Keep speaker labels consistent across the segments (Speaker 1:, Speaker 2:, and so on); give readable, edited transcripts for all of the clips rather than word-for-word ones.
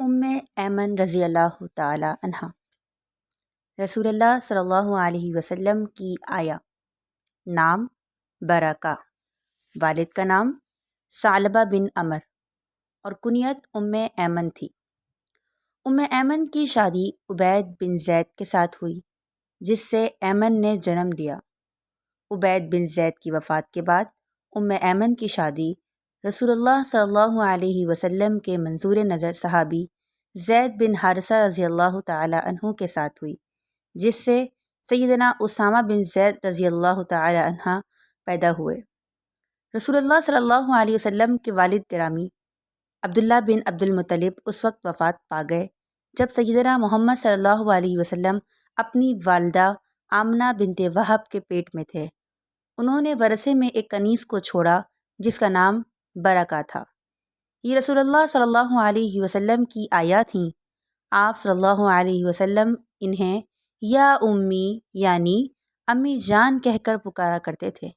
Speaker 1: ام ایمن رضی اللہ تعالی عنہا رسول اللہ صلی اللہ علیہ وسلم کی آیا۔ نام برکہ، والد کا نام ثعلبہ بن عمر اور کنیت ام ایمن تھی۔ ام ایمن کی شادی عبید بن زید کے ساتھ ہوئی، جس سے ایمن نے جنم دیا۔ عبید بن زید کی وفات کے بعد ام ایمن کی شادی رسول اللہ صلی اللہ علیہ وسلم کے منظور نظر صحابی زید بن حارثہ رضی اللہ تعالی عنہ کے ساتھ ہوئی، جس سے سیدنا اسامہ بن زید رضی اللہ تعالی عنہ پیدا ہوئے۔ رسول اللہ صلی اللہ علیہ وسلم کے والد گرامی عبداللہ بن عبد المطلب اس وقت وفات پا گئے جب سیدنا محمد صلی اللہ علیہ وسلم اپنی والدہ آمنہ بنت وہب کے پیٹ میں تھے۔ انہوں نے ورثے میں ایک کنیز کو چھوڑا جس کا نام برکہ تھا۔ یہ رسول اللہ صلی اللہ علیہ وسلم کی آیا تھیں۔ آپ صلی اللہ علیہ وسلم انہیں یا امی یعنی امی جان کہہ کر پکارا کرتے تھے۔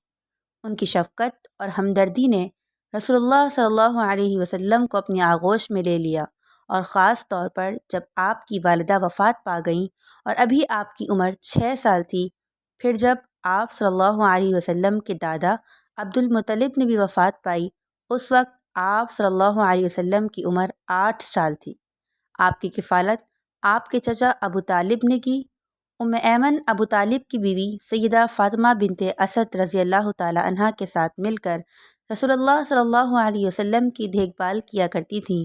Speaker 1: ان کی شفقت اور ہمدردی نے رسول اللہ صلی اللہ علیہ وسلم کو اپنی آغوش میں لے لیا، اور خاص طور پر جب آپ کی والدہ وفات پا گئیں اور ابھی آپ کی عمر 6 سال تھی۔ پھر جب آپ صلی اللہ علیہ وسلم کے دادا عبد المطلب نے بھی وفات پائی، اس وقت آپ صلی اللہ علیہ وسلم کی عمر 8 سال تھی۔ آپ کی کفالت آپ کے چچا ابو طالب نے کی۔ ام ایمن ابو طالب کی بیوی سیدہ فاطمہ بنت اسد رضی اللہ تعالی عنہ کے ساتھ مل کر رسول اللہ صلی اللہ علیہ وسلم کی دیکھ بھال کیا کرتی تھیں۔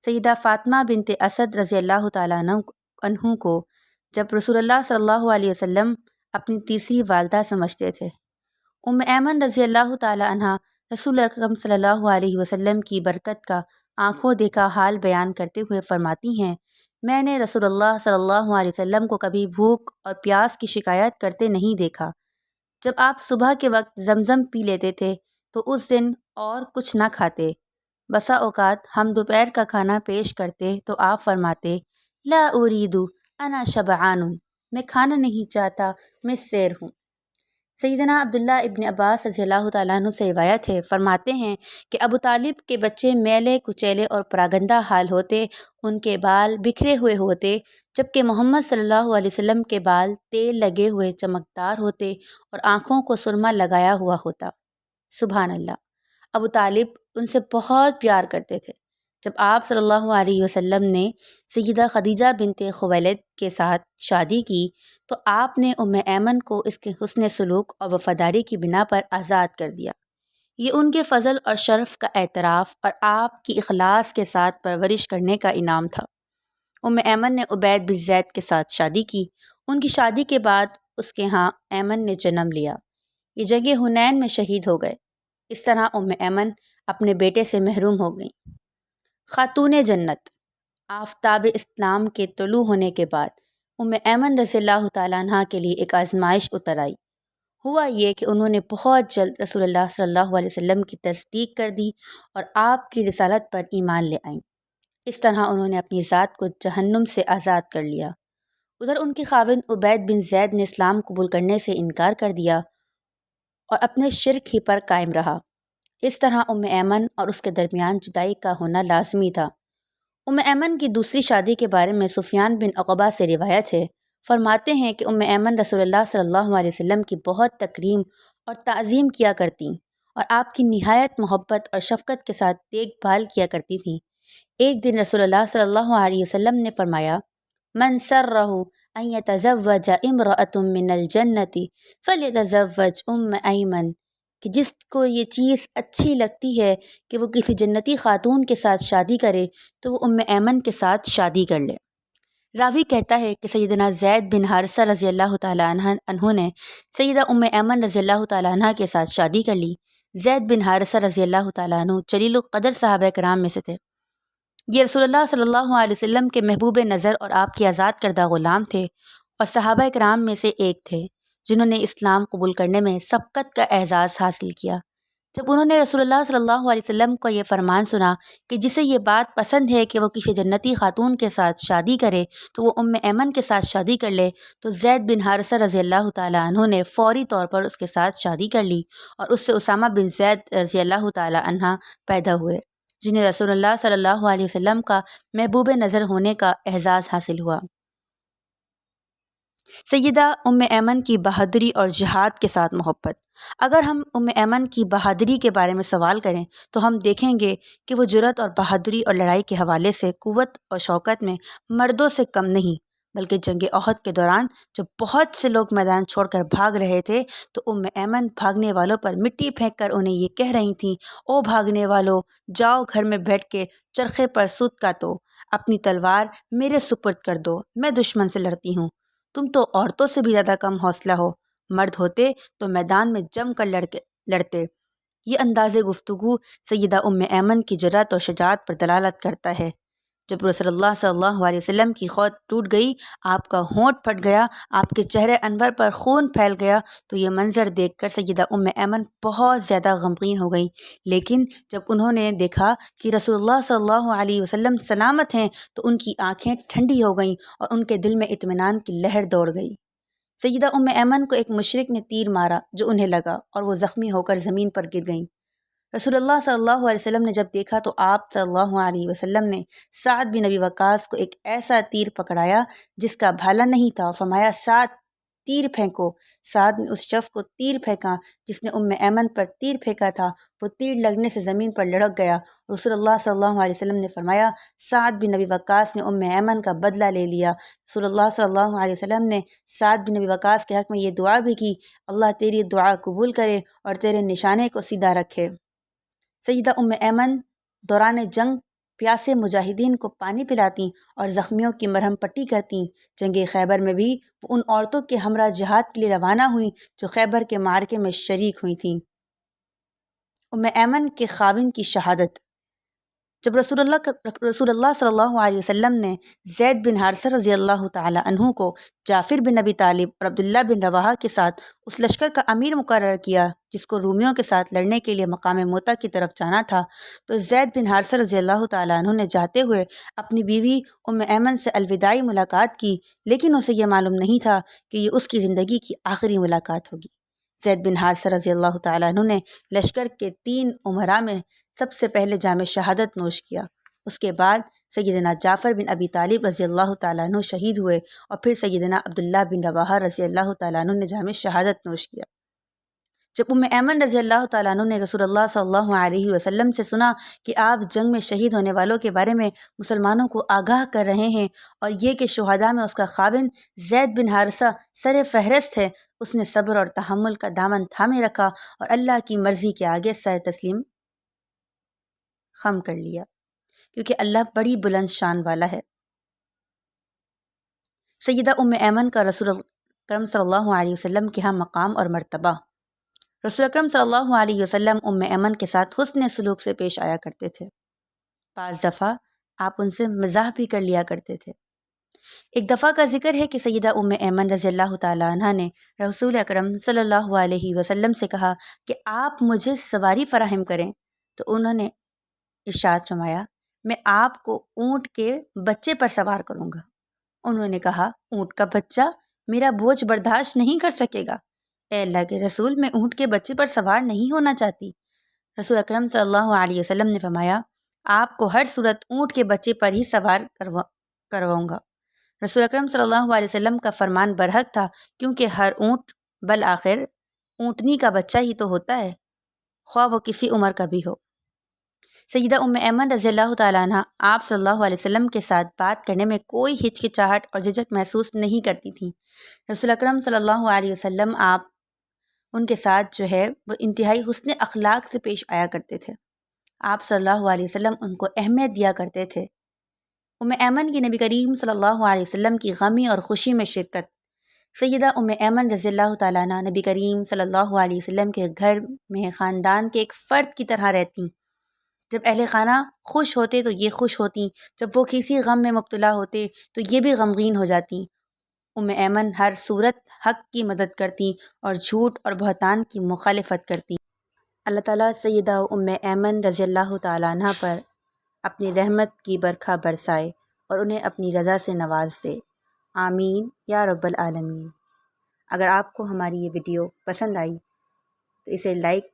Speaker 1: سیدہ فاطمہ بنت اسد رضی اللہ تعالی عنہ کو جب رسول اللہ صلی اللہ علیہ وسلم اپنی تیسری والدہ سمجھتے تھے۔ ام ایمن رضی اللہ تعالی عنہ رسول اکرم صلی اللہ علیہ وسلم کی برکت کا آنکھوں دیکھا حال بیان کرتے ہوئے فرماتی ہیں، میں نے رسول اللہ صلی اللہ علیہ وسلم کو کبھی بھوک اور پیاس کی شکایت کرتے نہیں دیکھا۔ جب آپ صبح کے وقت زمزم پی لیتے تھے تو اس دن اور کچھ نہ کھاتے۔ بسا اوقات ہم دوپہر کا کھانا پیش کرتے تو آپ فرماتے، لا اريد انا شبعان، میں کھانا نہیں چاہتا، میں سیر ہوں۔ سیدنا عبداللہ ابن عباس رضی اللہ تعالیٰ عنہ سے روایت ہے، فرماتے ہیں کہ ابو طالب کے بچے میلے کچیلے اور پراگندہ حال ہوتے، ان کے بال بکھرے ہوئے ہوتے، جبکہ محمد صلی اللہ علیہ وسلم کے بال تیل لگے ہوئے چمکدار ہوتے اور آنکھوں کو سرما لگایا ہوا ہوتا۔ سبحان اللہ! ابو طالب ان سے بہت پیار کرتے تھے۔ جب آپ صلی اللہ علیہ وسلم نے سیدہ خدیجہ بنت خویلد کے ساتھ شادی کی تو آپ نے ام ایمن کو اس کے حسن سلوک اور وفاداری کی بنا پر آزاد کر دیا۔ یہ ان کے فضل اور شرف کا اعتراف اور آپ کی اخلاص کے ساتھ پرورش کرنے کا انعام تھا۔ ام ایمن نے عبید بن زید کے ساتھ شادی کی۔ ان کی شادی کے بعد اس کے ہاں ایمن نے جنم لیا۔ یہ جنگ حنین میں شہید ہو گئے۔ اس طرح ام ایمن اپنے بیٹے سے محروم ہو گئیں۔ خاتون جنت، آفتاب اسلام کے طلوع ہونے کے بعد ام ایمن رضی اللہ تعالیٰ عنہ کے لیے ایک آزمائش اتر آئی۔ ہوا یہ کہ انہوں نے بہت جلد رسول اللہ صلی اللہ علیہ وسلم کی تصدیق کر دی اور آپ کی رسالت پر ایمان لے آئیں۔ اس طرح انہوں نے اپنی ذات کو جہنم سے آزاد کر لیا۔ ادھر ان کے خاوند عبید بن زید نے اسلام قبول کرنے سے انکار کر دیا اور اپنے شرک ہی پر قائم رہا۔ اس طرح ام ایمن اور اس کے درمیان جدائی کا ہونا لازمی تھا۔ ام ایمن کی دوسری شادی کے بارے میں سفیان بن عقبہ سے روایت ہے، فرماتے ہیں کہ ام ایمن رسول اللہ صلی اللہ علیہ وسلم کی بہت تکریم اور تعظیم کیا کرتیں اور آپ کی نہایت محبت اور شفقت کے ساتھ دیکھ بھال کیا کرتی تھیں۔ ایک دن رسول اللہ صلی اللہ علیہ وسلم نے فرمایا، من سرہ ان یتزوج امرأۃ من الجنۃ فلیتزوج ام ایمن، کہ جس کو یہ چیز اچھی لگتی ہے کہ وہ کسی جنتی خاتون کے ساتھ شادی کرے تو وہ ام ایمن کے ساتھ شادی کر لے۔ راوی کہتا ہے کہ سیدنا زید بن حارثہ رضی اللہ تعالیٰ عنہ نے سیدہ ام ایمن رضی اللہ تعالیٰ عنہ کے ساتھ شادی کر لی۔ زید بن حارثہ رضی اللہ تعالیٰ عنہ جلیل القدر صحابہ کرام میں سے تھے۔ یہ رسول اللہ صلی اللہ علیہ وسلم کے محبوب نظر اور آپ کے آزاد کردہ غلام تھے اور صحابہ کرام میں سے ایک تھے جنہوں نے اسلام قبول کرنے میں سبقت کا اعزاز حاصل کیا۔ جب انہوں نے رسول اللہ صلی اللہ علیہ وسلم کو یہ فرمان سنا کہ جسے یہ بات پسند ہے کہ وہ کسی جنتی خاتون کے ساتھ شادی کرے تو وہ ام ایمن کے ساتھ شادی کر لے، تو زید بن حارثہ رضی اللہ تعالیٰ عنہ نے فوری طور پر اس کے ساتھ شادی کر لی اور اس سے اسامہ بن زید رضی اللہ تعالیٰ عنہ پیدا ہوئے، جنہیں رسول اللہ صلی اللہ علیہ وسلم کا محبوب نظر ہونے کا اعزاز حاصل ہوا۔ سیدہ ام ایمن کی بہادری اور جہاد کے ساتھ محبت۔ اگر ہم ام ایمن کی بہادری کے بارے میں سوال کریں تو ہم دیکھیں گے کہ وہ جرأت اور بہادری اور لڑائی کے حوالے سے قوت اور شوکت میں مردوں سے کم نہیں، بلکہ جنگ احد کے دوران جب بہت سے لوگ میدان چھوڑ کر بھاگ رہے تھے تو ام ایمن بھاگنے والوں پر مٹی پھینک کر انہیں یہ کہہ رہی تھیں، او بھاگنے والو، جاؤ گھر میں بیٹھ کے چرخے پر سوت کاٹو، اپنی تلوار میرے سپرد کر دو، میں دشمن سے لڑتی ہوں۔ تم تو عورتوں سے بھی زیادہ کم حوصلہ ہو، مرد ہوتے تو میدان میں جم کر لڑتے۔ یہ انداز گفتگو سیدہ ام ایمن کی جرأت اور شجاعت پر دلالت کرتا ہے۔ جب رسول اللہ صلی اللہ علیہ وسلم کی خود ٹوٹ گئی، آپ کا ہونٹ پھٹ گیا، آپ کے چہرے انور پر خون پھیل گیا، تو یہ منظر دیکھ کر سیدہ ام ایمن بہت زیادہ غمگین ہو گئی۔ لیکن جب انہوں نے دیکھا کہ رسول اللہ صلی اللہ علیہ وسلم سلامت ہیں تو ان کی آنکھیں ٹھنڈی ہو گئیں اور ان کے دل میں اطمینان کی لہر دوڑ گئی۔ سیدہ ام ایمن کو ایک مشرک نے تیر مارا جو انہیں لگا اور وہ زخمی ہو کر زمین پر گر گئیں۔ رسول اللہ صلی اللہ علیہ وسلم نے جب دیکھا تو آپ صلی اللہ علیہ وسلم نے سعد بن ابی وقاص کو ایک ایسا تیر پکڑایا جس کا بھالا نہیں تھا، فرمایا، سعد تیر پھینکو۔ سعد نے اس شخص کو تیر پھینکا جس نے ام ایمن پر تیر پھینکا تھا، وہ تیر لگنے سے زمین پر لڑک گیا۔ رسول اللہ صلی اللہ علیہ وسلم نے فرمایا، سعد بن ابی وقاص نے ام ایمن کا بدلہ لے لیا۔ رسول اللہ صلی اللہ علیہ وسلم نے سعد بن ابی وقاص کے حق میں یہ دعا بھی کی، اللہ تیری دعا قبول کرے اور تیرے نشانے کو سیدھا رکھے۔ سیدہ ام ایمن دوران جنگ پیاسے مجاہدین کو پانی پلاتیں اور زخمیوں کی مرہم پٹی کرتیں۔ جنگ خیبر میں بھی وہ ان عورتوں کے ہمراہ جہاد کے لیے روانہ ہوئیں جو خیبر کے معرکے میں شریک ہوئی تھیں۔ ام ایمن کے خاوند کی شہادت۔ جب رسول اللہ صلی اللہ علیہ وسلم نے زید بن حارثہ رضی اللہ تعالی عنہ کو جعفر بن ابی طالب اور عبداللہ بن رواحہ کے ساتھ اس لشکر کا امیر مقرر کیا جس کو رومیوں کے ساتھ لڑنے کے لیے مقام موتا کی طرف جانا تھا، تو زید بن حارثہ رضی اللہ تعالی عنہ نے جاتے ہوئے اپنی بیوی ام ایمن سے الوداعی ملاقات کی، لیکن اسے یہ معلوم نہیں تھا کہ یہ اس کی زندگی کی آخری ملاقات ہوگی۔ زید بن حارثہ رضی اللہ تعالی عنہ نے لشکر کے 3 امراء میں سب سے پہلے جام شہادت نوش کیا۔ اس کے بعد سیدنا جعفر بن ابی طالب رضی اللہ تعالیٰ عنہ شہید ہوئے اور پھر سیدنا عبداللہ بن رواحہ رضی اللہ تعالیٰ عنہ نے جام شہادت نوش کیا۔ جب ام ایمن رضی اللہ تعالیٰ عنہ نے رسول اللہ صلی اللہ علیہ وسلم سے سنا کہ آپ جنگ میں شہید ہونے والوں کے بارے میں مسلمانوں کو آگاہ کر رہے ہیں اور یہ کہ شہداء میں اس کا خاوند زید بن حارثہ سر فہرست ہے، اس نے صبر اور تحمل کا دامن تھامے رکھا اور اللہ کی مرضی کے آگے سر تسلیم خم کر لیا، کیونکہ اللہ بڑی بلند شان والا ہے۔ سیدہ ام ایمن کا رسول اکرم صلی اللہ علیہ وسلم کے ہاں مقام اور مرتبہ۔ رسول اکرم صلی اللہ علیہ وسلم ام ایمن کے ساتھ حسن سلوک سے پیش آیا کرتے تھے۔ بعض دفعہ آپ ان سے مزاح بھی کر لیا کرتے تھے۔ ایک دفعہ کا ذکر ہے کہ سیدہ ام ایمن رضی اللہ تعالیٰ عنہ نے رسول اکرم صلی اللہ علیہ وسلم سے کہا کہ آپ مجھے سواری فراہم کریں، تو انہوں نے ارشاد فرمایا، میں آپ کو اونٹ کے بچے پر سوار کروں گا۔ انہوں نے کہا، اونٹ کا بچہ میرا بوجھ برداشت نہیں کر سکے گا، اے اللہ کے رسول، میں اونٹ کے بچے پر سوار نہیں ہونا چاہتی۔ رسول اکرم صلی اللہ علیہ وسلم نے فرمایا، آپ کو ہر صورت اونٹ کے بچے پر ہی سوار کرواؤں گا۔ رسول اکرم صلی اللہ علیہ وسلم کا فرمان برحق تھا، کیونکہ ہر اونٹ بالآخر اونٹنی کا بچہ ہی تو ہوتا ہے، خواہ وہ کسی عمر کا بھی ہو۔ سیدہ ام ایمن رضی اللہ تعالیٰ عنہ آپ صلی اللہ علیہ وسلم کے ساتھ بات کرنے میں کوئی ہچکچاہٹ اور جھجک محسوس نہیں کرتی تھیں۔ رسول اکرم صلی اللہ علیہ وسلم آپ ان کے ساتھ وہ انتہائی حسن اخلاق سے پیش آیا کرتے تھے۔ آپ صلی اللہ علیہ وسلم ان کو اہمیت دیا کرتے تھے۔ ام ایمن کی نبی کریم صلی اللہ علیہ وسلم کی غمی اور خوشی میں شرکت۔ سیدہ ام ایمن رضی اللہ تعالیٰ عنہ نبی کریم صلی اللہ علیہ وسلم کے گھر میں خاندان کے ایک فرد کی طرح رہتیں۔ جب اہل خانہ خوش ہوتے تو یہ خوش ہوتیں، جب وہ کسی غم میں مبتلا ہوتے تو یہ بھی غمگین ہو جاتیں۔ ام ایمن ہر صورت حق کی مدد کرتیں اور جھوٹ اور بہتان کی مخالفت کرتیں۔ اللہ تعالیٰ سیدہ ام ایمن رضی اللہ تعالیٰ عنہ پر اپنی رحمت کی برکھا برسائے اور انہیں اپنی رضا سے نواز دے، آمین یا رب العالمین۔ اگر آپ کو ہماری یہ ویڈیو پسند آئی تو اسے لائک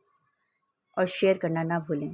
Speaker 1: اور شیئر کرنا نہ بھولیں۔